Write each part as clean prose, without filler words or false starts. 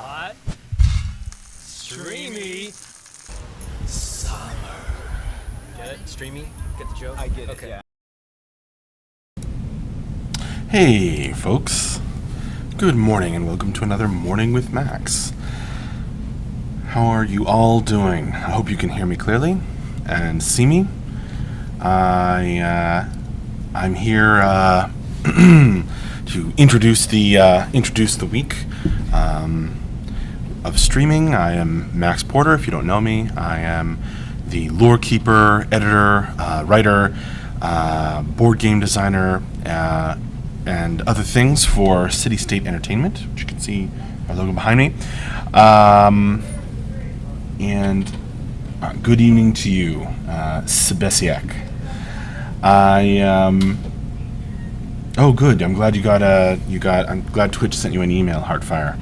Hot. Streamy. Summer. Get it? Streamy? Get the joke? I get it, okay. yeah. Hey, folks. Good morning and welcome to another Morning with Max. How are you all doing? I hope you can hear me clearly and see me. I'm here to introduce the week of streaming. I am Max Porter. If you don't know me, I am the lore keeper, editor, writer, board game designer, and other things for City State Entertainment, which you can see our logo behind me. And good evening to you, Sebesiak. Oh, good. I'm glad I'm glad Twitch sent you an email, Heartfire.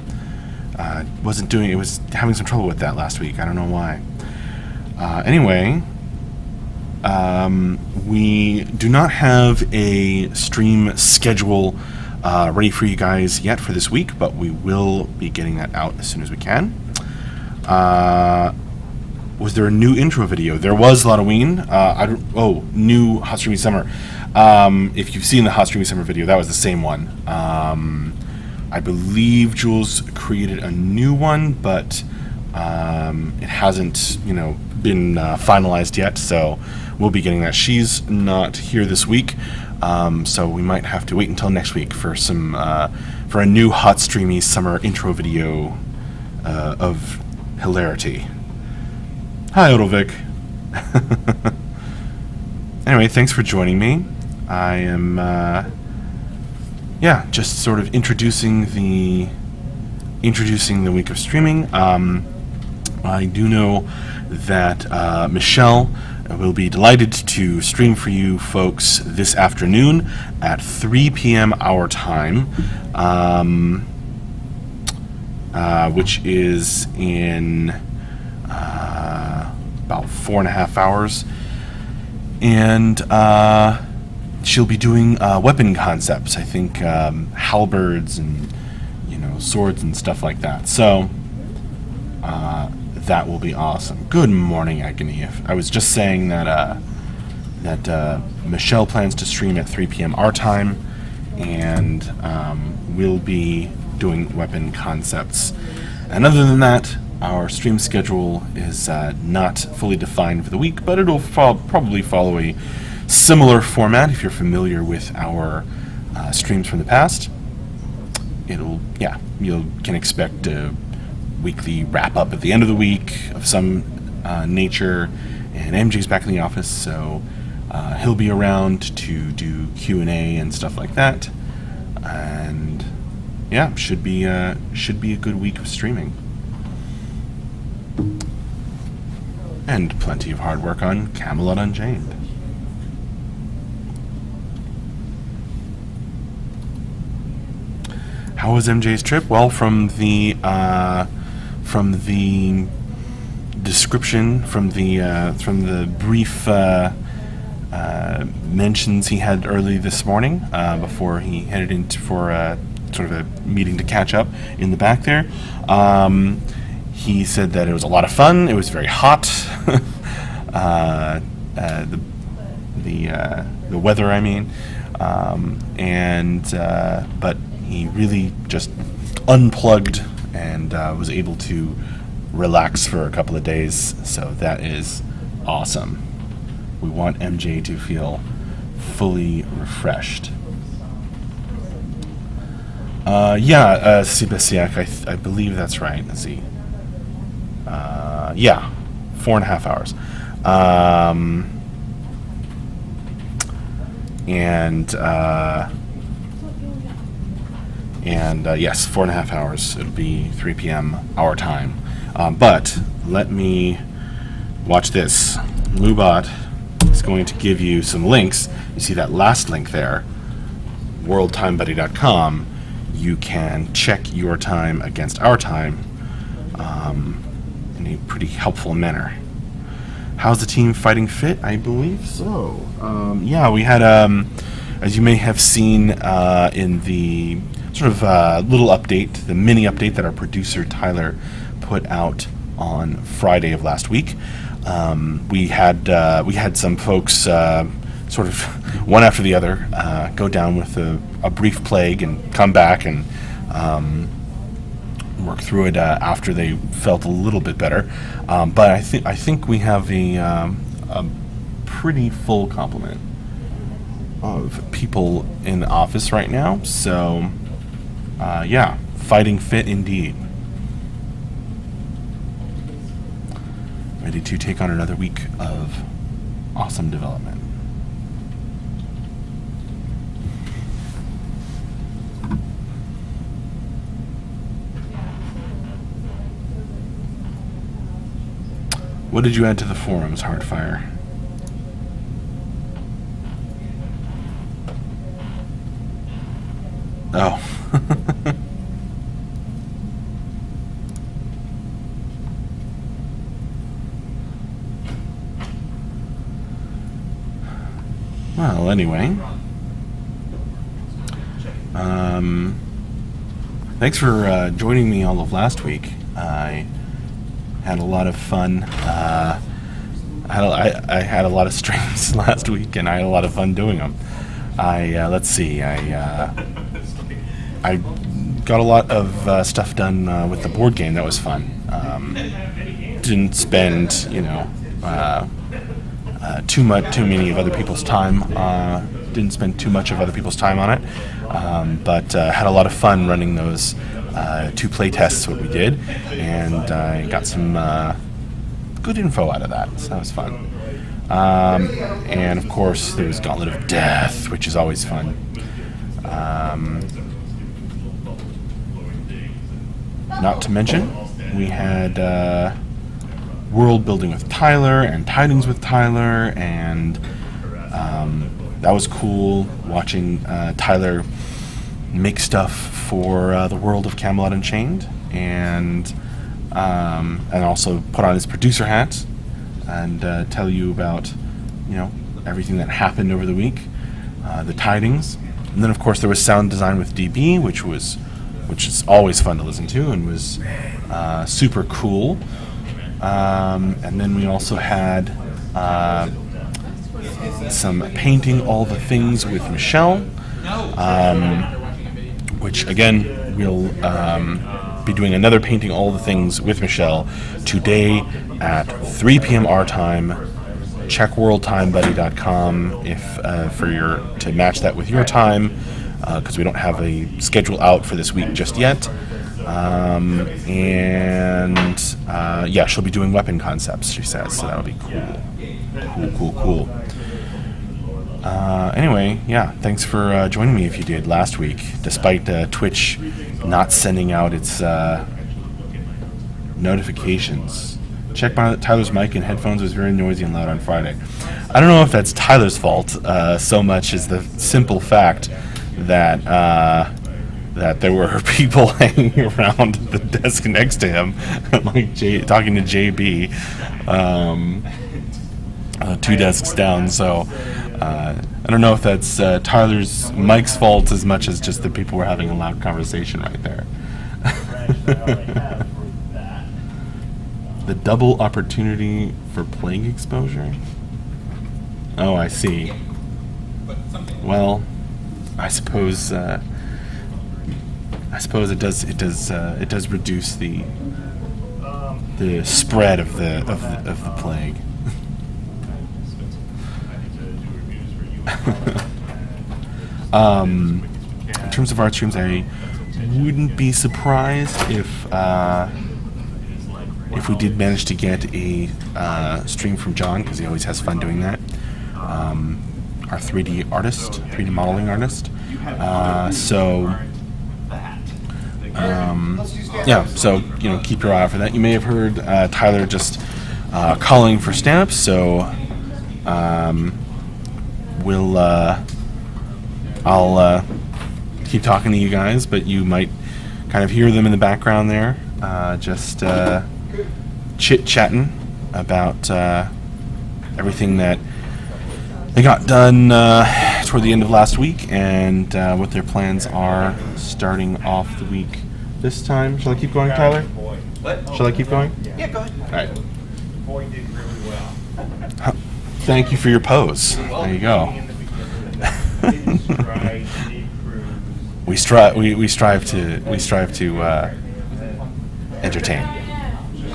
It was having some trouble with that last week. I don't know why. Anyway, we do not have a stream schedule ready for you guys yet for this week, but we will be getting that out as soon as we can. Was there a new intro video? There was Halloween. New Hot Streamy Summer. If you've seen the Hot Streamy Summer video, that was the same one. I believe Jules created a new one, but it hasn't, been finalized yet. So we'll be getting that. She's not here this week, so we might have to wait until next week for a new Hot Streamy Summer intro video of hilarity. Hi, Odovik. Anyway, thanks for joining me. I am, just sort of introducing the week of streaming. I do know that Michelle will be delighted to stream for you folks this afternoon at 3 p.m. our time, which is in about 4.5 hours, and she'll be doing weapon concepts. I think halberds and swords and stuff like that. So that will be awesome. Good morning, Agony. I was just saying that Michelle plans to stream at 3 p.m. our time, and we'll be doing weapon concepts. And other than that, our stream schedule is not fully defined for the week, but it'll probably follow a similar format. If you're familiar with our streams from the past, you can expect a weekly wrap-up at the end of the week of some nature, and MJ's back in the office, so he'll be around to do Q&A and stuff like that, and should be a good week of streaming. And plenty of hard work on Camelot Unchained. How was MJ's trip? Well, from the description, from the brief mentions he had early this morning, before he headed into for sort of a meeting to catch up in the back there, he said that it was a lot of fun. It was very hot. The weather, I mean, but he really just unplugged and was able to relax for a couple of days. So that is awesome. We want MJ to feel fully refreshed. Sebesiak, I believe that's right. Let's see. 4.5 hours. Yes, 4.5 hours. It'll be 3 p.m. our time. But let me watch this. Lubot is going to give you some links. You see that last link there, worldtimebuddy.com. You can check your time against our time in a pretty helpful manner. How's the team fighting fit? I believe so. We had, as you may have seen in the sort of little update, the mini update that our producer Tyler put out on Friday of last week. We had some folks sort of one after the other go down with a brief plague and come back and work through it after they felt a little bit better. But I think we have a pretty full complement of people in the office right now. So yeah, fighting fit indeed. Ready to take on another week of awesome development. What did you add to the forums, Hardfire? Oh. Well, anyway. Thanks for joining me all of last week. I had a lot of fun. I had a lot of streams last week, and I had a lot of fun doing them. Let's see. I got a lot of stuff done with the board game. That was fun. Didn't spend, too many of other people's time. Didn't spend too much of other people's time on it, but had a lot of fun running those 2 play tests. What we did, and I got some good info out of that. So that was fun. And of course, there's Gauntlet of Death, which is always fun. Not to mention, we had world building with Tyler and tidings with Tyler, and that was cool watching Tyler make stuff for the world of Camelot Unchained, and also put on his producer hat and tell you about everything that happened over the week, the tidings, and then of course there was sound design with DB, which is always fun to listen to and was super cool. And then we also had some painting all the things with Michelle, which again we'll be doing another painting all the things with Michelle today at 3 p.m. our time. Check worldtimebuddy.com to match that with your time, because we don't have a schedule out for this week just yet. Yeah, she'll be doing weapon concepts, she says, so that'll be cool. Anyway, yeah, thanks for joining me if you did last week, despite Twitch not sending out its notifications. Check Tyler's mic and headphones was very noisy and loud on Friday. I don't know if that's Tyler's fault so much as the simple fact that there were people hanging around the desk next to him, like talking to JB, 2 desks down. So I don't know if that's Tyler's Mike's fault as much as just the people were having a loud conversation right there. The double opportunity for plague exposure? Oh, I see. Well, I suppose it does reduce the spread of the plague. In terms of art streams, I wouldn't be surprised if we did manage to get a stream from John, because he always has fun doing that. Our 3D modeling artist. Yeah, so keep your eye out for that. You may have heard Tyler just calling for stamps, so I'll keep talking to you guys, but you might kind of hear them in the background there, just chit-chatting about everything that they got done toward the end of last week, and what their plans are starting off the week this time. Shall I keep going, Tyler? What? Shall I keep going? Yeah, go ahead. All right. Boy did really well. Thank you for your pose. There you go. Didn't stride, didn't cruise. We strive to entertain.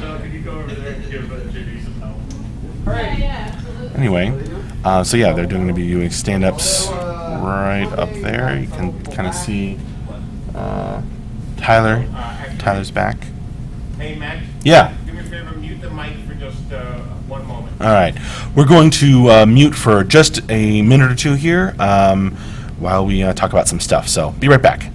So could you go over there and give Jimmy some help? Anyway, so yeah, they're going to be doing stand-ups right up there. You can kind of see Tyler. Tyler's back. Hey, Max. Yeah. Do me a favor, mute the mic for just 1 moment. All right, we're going to mute for just a minute or two here while we talk about some stuff. So be right back.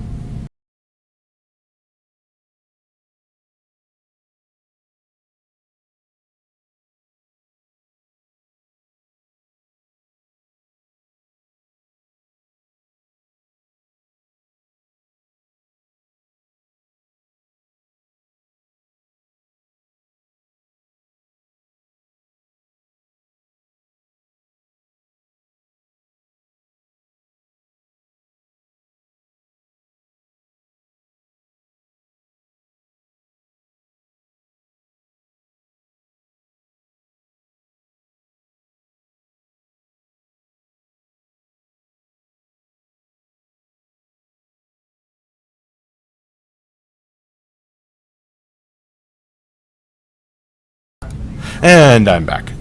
And I'm back.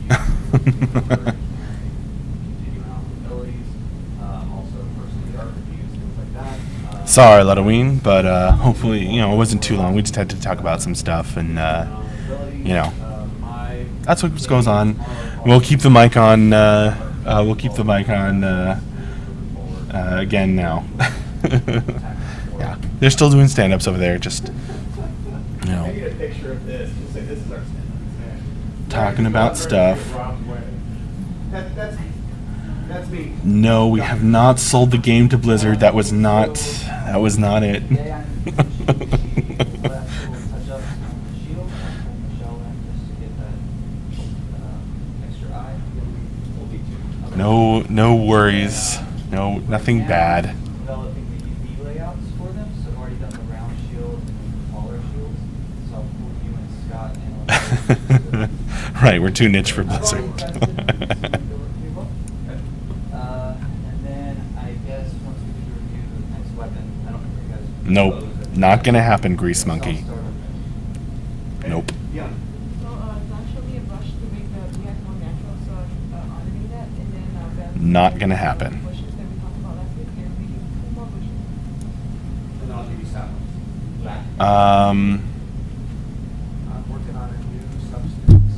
Sorry, Ludoween, but hopefully, it wasn't too long. We just had to talk about some stuff, and that's what goes on. We'll keep the mic on. Again now. Yeah, they're still doing stand-ups over there. Just I need a picture of this. Just say this is our stand-up. talking about stuff. That's me. No, we have not sold the game to Blizzard. That was not it. No worries. No, nothing bad. Developing the UV layouts for them, so I've already done the round shield and the taller shields. So I'll pull you and Scott and Right, we're too niche for Blizzard. and then I guess once we do the review of the next weapon, I don't remember you guys. Nope, proposed it. not gonna happen, Grease Monkey. So I'll start with- Nope. Yeah. So, Don showed me a brush to make the react more natural, so I'm automating that, and then, Ben. Not gonna happen. Bushes that we talked about last week, and maybe 2 more bushes. And then I'll give you saplings. Back. Um. I'm working on a new substance.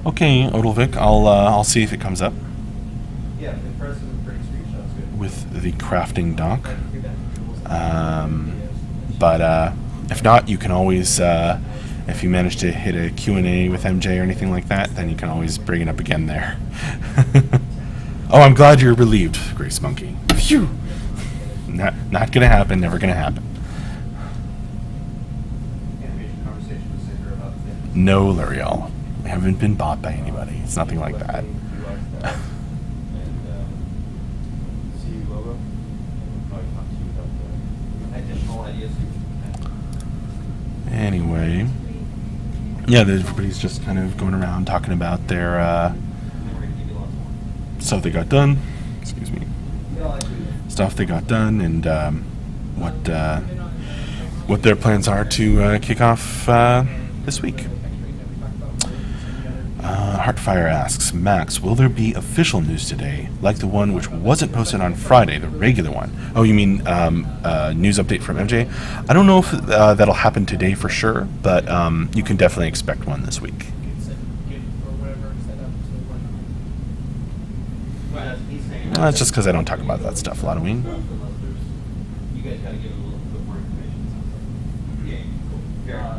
Okay, Odilvik, I'll see if it comes up Yeah, the person with pretty screenshots good. with the crafting doc. Like, you're done. But if not, you can always, if you manage to hit a Q&A with MJ or anything like that, then you can always bring it up again there. Oh, I'm glad you're relieved, Grace Monkey. Phew! Not gonna happen, never gonna happen. Animation conversation with Cinder about things. No, L'Oreal. I haven't been bought by anybody. It's nothing like that. Additional ideas. Anyway, yeah, everybody's just kind of going around talking about their And then we're gonna give you lots more. stuff they got done. Excuse me. Yeah, Stuff they got done, and what their plans are to kick off this week. Heartfire asks, Max, will there be official news today, like the one which wasn't posted on Friday, the regular one? Oh, you mean news update from MJ? I don't know if that'll happen today for sure, but you can definitely expect one this week. That's just because I don't talk about that stuff a lot, You guys gotta give it a little bit more information. Yeah, cool.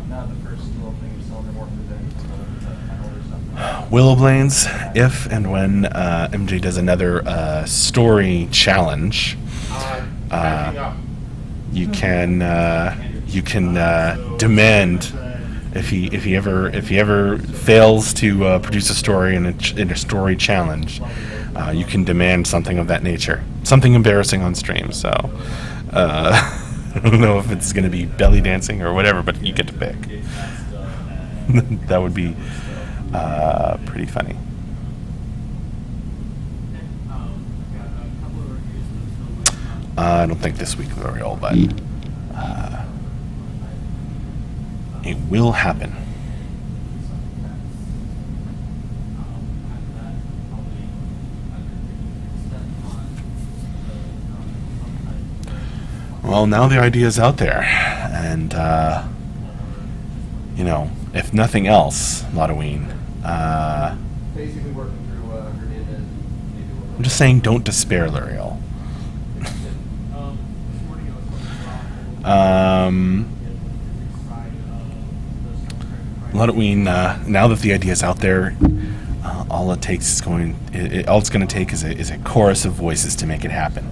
Now the first little thing you're selling more for the stuff. Willowblanes, if and when MJ does another story challenge, Backing up. you can demand if he ever fails to produce a story in a story challenge, you can demand something of that nature, something embarrassing on stream. So I don't know if it's going to be belly dancing or whatever, but you get to pick. That would be pretty funny. I don't think this week, L'Oreal, but it will happen. Well, now the idea is out there, and if nothing else, Lotoween, Basically working through Hernandez. Maybe I'm just saying, don't despair, L'Oreal. Lotoween, now that the idea is out there, all it takes is all it's going to take is a chorus of voices to make it happen.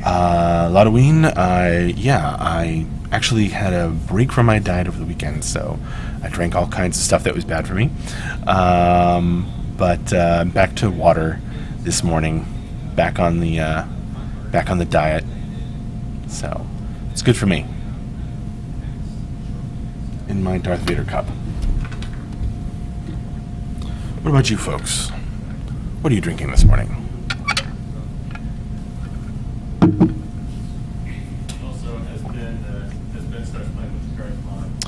Lotoween, I actually had a break from my diet over the weekend, so I drank all kinds of stuff that was bad for me. But back to water this morning, back on the diet. So it's good for me. In my Darth Vader cup. What about you folks? What are you drinking this morning? Also, has been starts playing with the correspondent.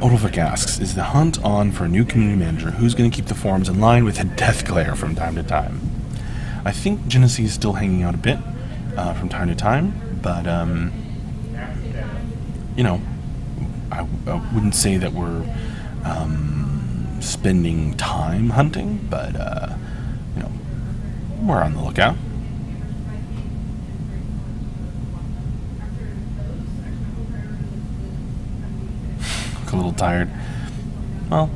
Odolvik asks, is the hunt on for a new community manager? Who's going to keep the forums in line with a death glare from time to time? I think Genesee is still hanging out a bit from time to time, but I wouldn't say that we're spending time hunting, but we're on the lookout. Look a little tired. Well,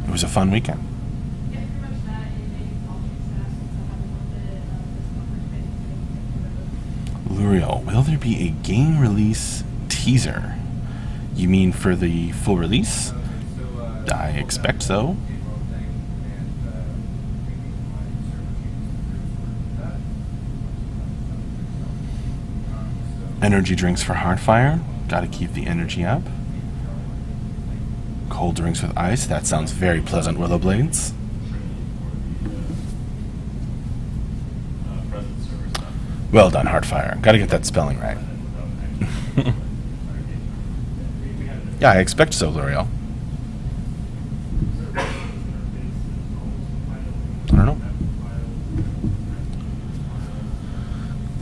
it was a fun weekend. L'Oreal, will there be a game release teaser? You mean for the full release? I expect so. Energy drinks for Hardfire. Gotta keep the energy up. Cold drinks with ice. That sounds very pleasant, Willowblades. Well done, Hardfire. Gotta get that spelling right. Yeah, I expect so, L'Oreal. I don't know.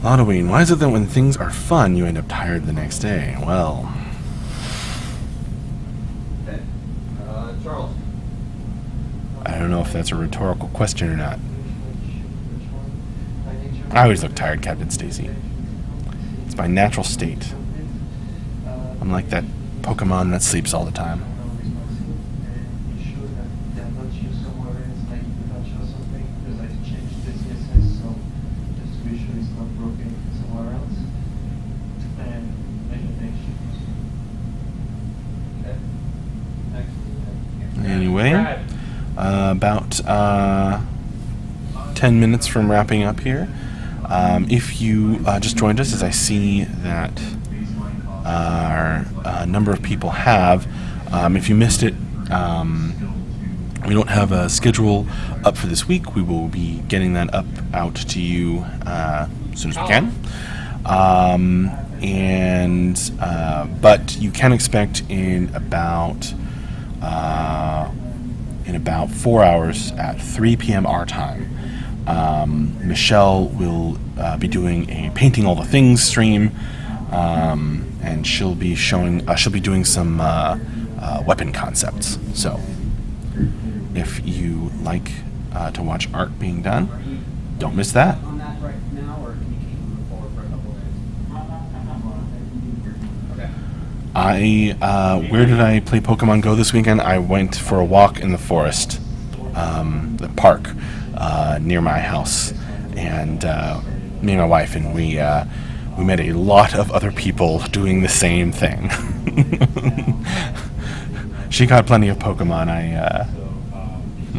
Lotoween, why is it that when things are fun, you end up tired the next day? Well... Charles. I don't know if that's a rhetorical question or not. I always look tired, Captain Stacy. It's my natural state. I'm like that Pokemon that sleeps all the time. Anyway, about 10 minutes from wrapping up here. If you just joined us, as I see that our number of people have, if you missed it, we don't have a schedule up for this week. We will be getting that out to you as soon as we can. But you can expect in about 4 hours at 3 p.m. our time, Michelle will be doing a Painting All the Things stream, and she'll be doing some weapon concepts. So if you like to watch art being done, don't miss that. On that right now, or can you keep moving forward for a couple of days? Okay. Where did I play Pokemon Go this weekend? I went for a walk in the forest, the park near my house, and me and my wife, and we we met a lot of other people doing the same thing. She got plenty of Pokemon.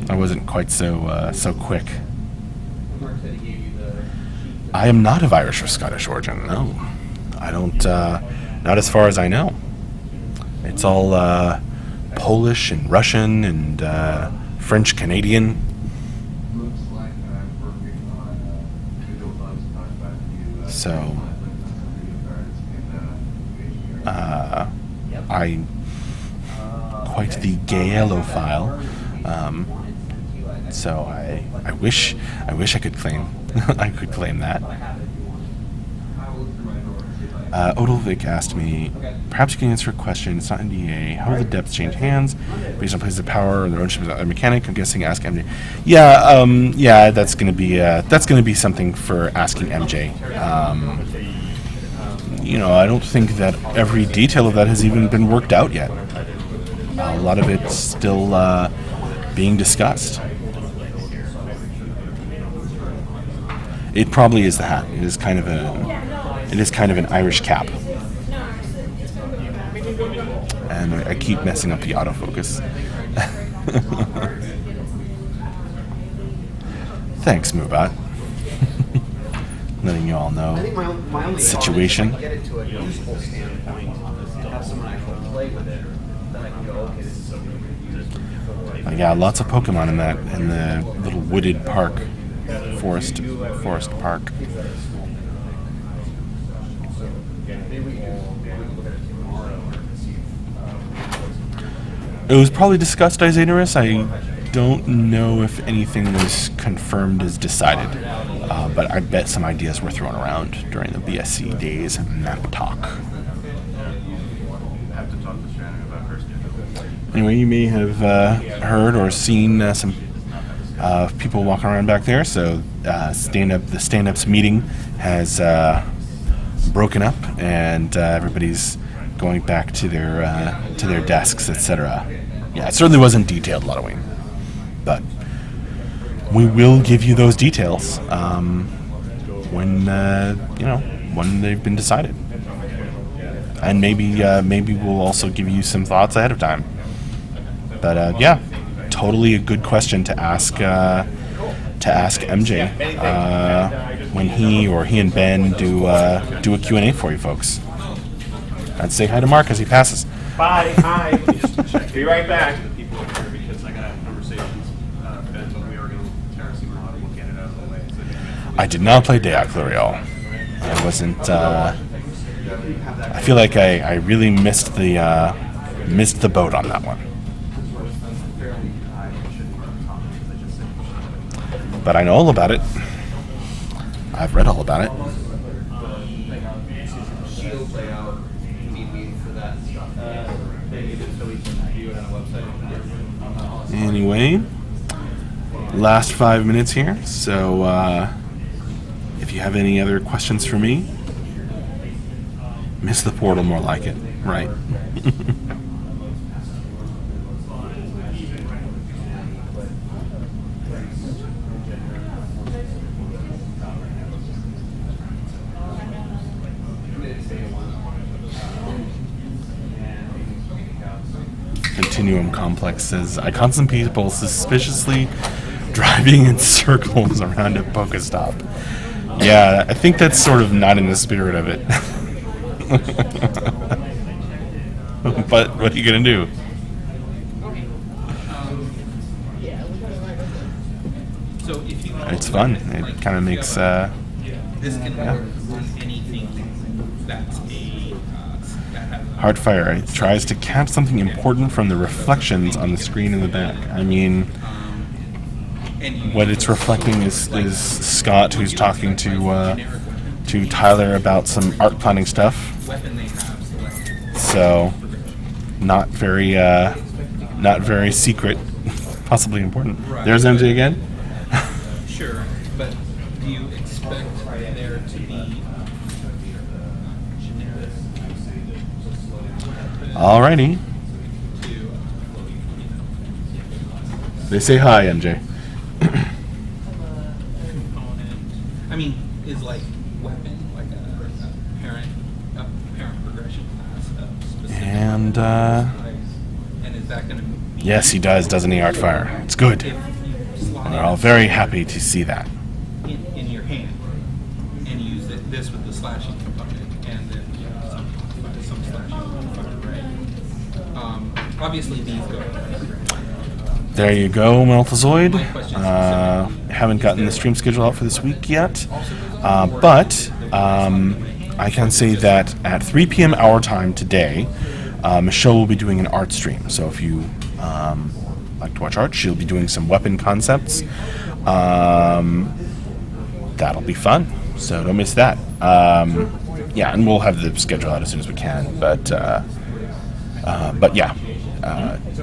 I wasn't quite so quick. Mark said he gave you the sheet. I am not of Irish or Scottish origin. No, I don't. Not as far as I know. It's all Polish and Russian and French Canadian. Looks like I'm working on Google Plus talk about you. So, and I quite the Gaelophile. So I wish I could claim I could claim that. Odilvik asked me, perhaps you can answer a question. It's not NDA. How will the depths change hands based on places of power or their ownership of the mechanic? I'm guessing ask MJ. Yeah, that's gonna be something for asking MJ. I don't think that every detail of that has even been worked out yet. A lot of it's still being discussed. It probably is the hat. It is kind of an Irish cap. And I keep messing up the autofocus. Thanks, Moobot. Letting you all know I think my only situation. thought is, if I get it to a useful standpoint, have someone actually play with it, then I can go, okay, this is something we can use. Yeah, lots of Pokemon in the little wooded park, forest park. Maybe we can look at it tomorrow and see It was probably discussed, Isadorus. I don't know if anything was confirmed as decided, but I bet some ideas were thrown around during the BSC days map talk. have to talk to Shannon about her schedule. Anyway, you may have heard or seen some people walking around back there. So the stand-ups meeting has broken up, and everybody's going back to their desks, etc. Yeah, it certainly wasn't detailed, Ludwig, but we will give you those details when they've been decided, and maybe we'll also give you some thoughts ahead of time. But yeah, totally a good question to ask MJ when he and Ben do a Q&A for you folks. I'd say hi to Mark as he passes. Bye. Hi. Be right back. The people are here because I got to have conversations. Ben told me we were going to terracing a lot and we'll get it out of the way. So I did not play Deaclurial. I wasn't. I feel like I really missed the boat on that one. But I know all about it. I've read all about it. Shield layout, you need me for that stuff. They need it so we can view it on a website. Anyway, last 5 minutes here. So if you have any other questions for me, miss the portal, more like it, right? Continuum Complex says, I caught some people suspiciously driving in circles around a Pokestop. Yeah, I think that's sort of not in the spirit of it. But what are you going to do? So if you It's fun. It kind of makes... this can yeah. work on anything that's that has Heartfire. It tries to catch something important from the reflections on the screen in the back. I mean, and you what it's reflecting is Scott, who's talking to Tyler about some art planning stuff. weapon they have selected. So, not very secret, possibly important. There's MJ again. Sure, but do you expect there to be generic Alrighty. They say hi, MJ. component? I mean, is like weapon like a parent progression class. Specific And, and is that going to be? yes, he does, doesn't he, Artfire? It's good. If you slot We're it all very happy to see that. in your hand and use this with the slashing component and then some slashing component, right? Obviously these go. There you go, Malthazoid. My question is Haven't gotten the stream schedule out for this week yet, but I can say that at 3 p.m. our time today, Michelle will be doing an art stream. So if you like to watch art, she'll be doing some weapon concepts. That'll be fun, so don't miss that. Yeah, and we'll have the schedule out as soon as we can. But yeah,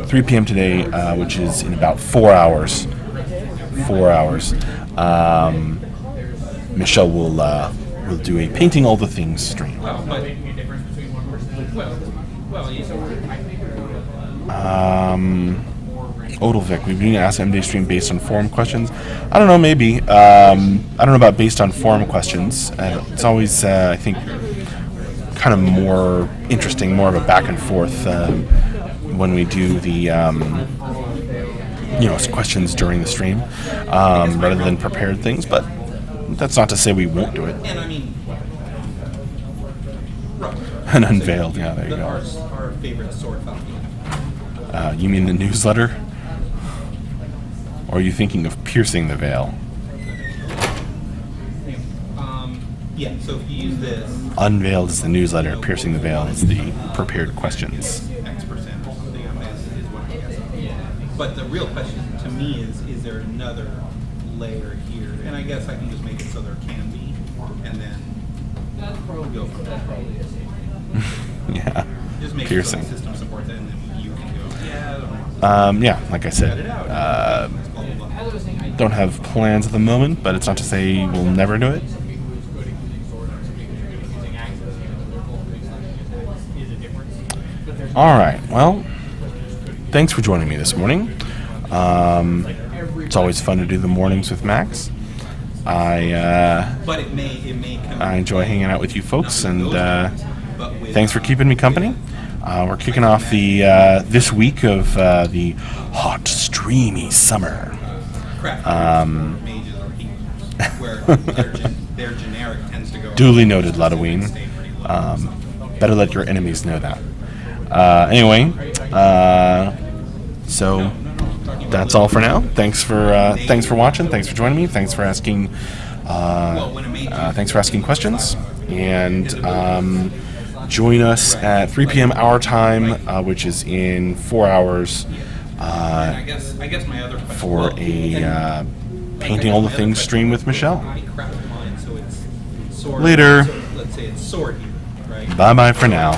3 p.m. today, which is in about 4 hours. 4 hours. Michelle will do a painting all the things stream. Well, yeah. Odilvic, we've been asked MD stream based on forum questions. I don't know, maybe. I don't know about based on forum questions. It's always, I think, kind of more interesting, more of a back and forth when we do the, questions during the stream rather than prepared things. But that's not to say we won't do it. And I mean, And unveiled, yeah, there you go. Our favorite sword falcon. You mean the newsletter? Or are you thinking of piercing the veil? Yeah, so if you use this, Unveiled is the newsletter, piercing the veil is the prepared questions. X percent or something, I mean, is what I'm guessing. But the real question to me is there another layer here? And I guess I can just make it so there can be, and then go from there. Yeah, Just make piercing. it so the system supports it, and then you can go, Yeah, like I said, blah, blah, blah. don't have plans at the moment, but it's not to say we'll never do it. All right, well, thanks for joining me this morning. It's always fun to do the mornings with Max. But it may come. I enjoy hanging out with you folks, and but with, thanks for keeping me company. We're kicking off the this week of the hot, streamy summer. craft mages or healers, where their generic tends to go. Duly noted, Ludoween. Better let your enemies know that. Anyway, so that's all for now. Thanks for watching. Thanks for joining me. Thanks for asking. Thanks for asking questions. And join us at 3 p.m. our time, which is in 4 hours. I guess my other question, For a painting all the things stream with Michelle. I craft mine, so it's sword. Later. So let's say it's sword here, right? Bye bye for now.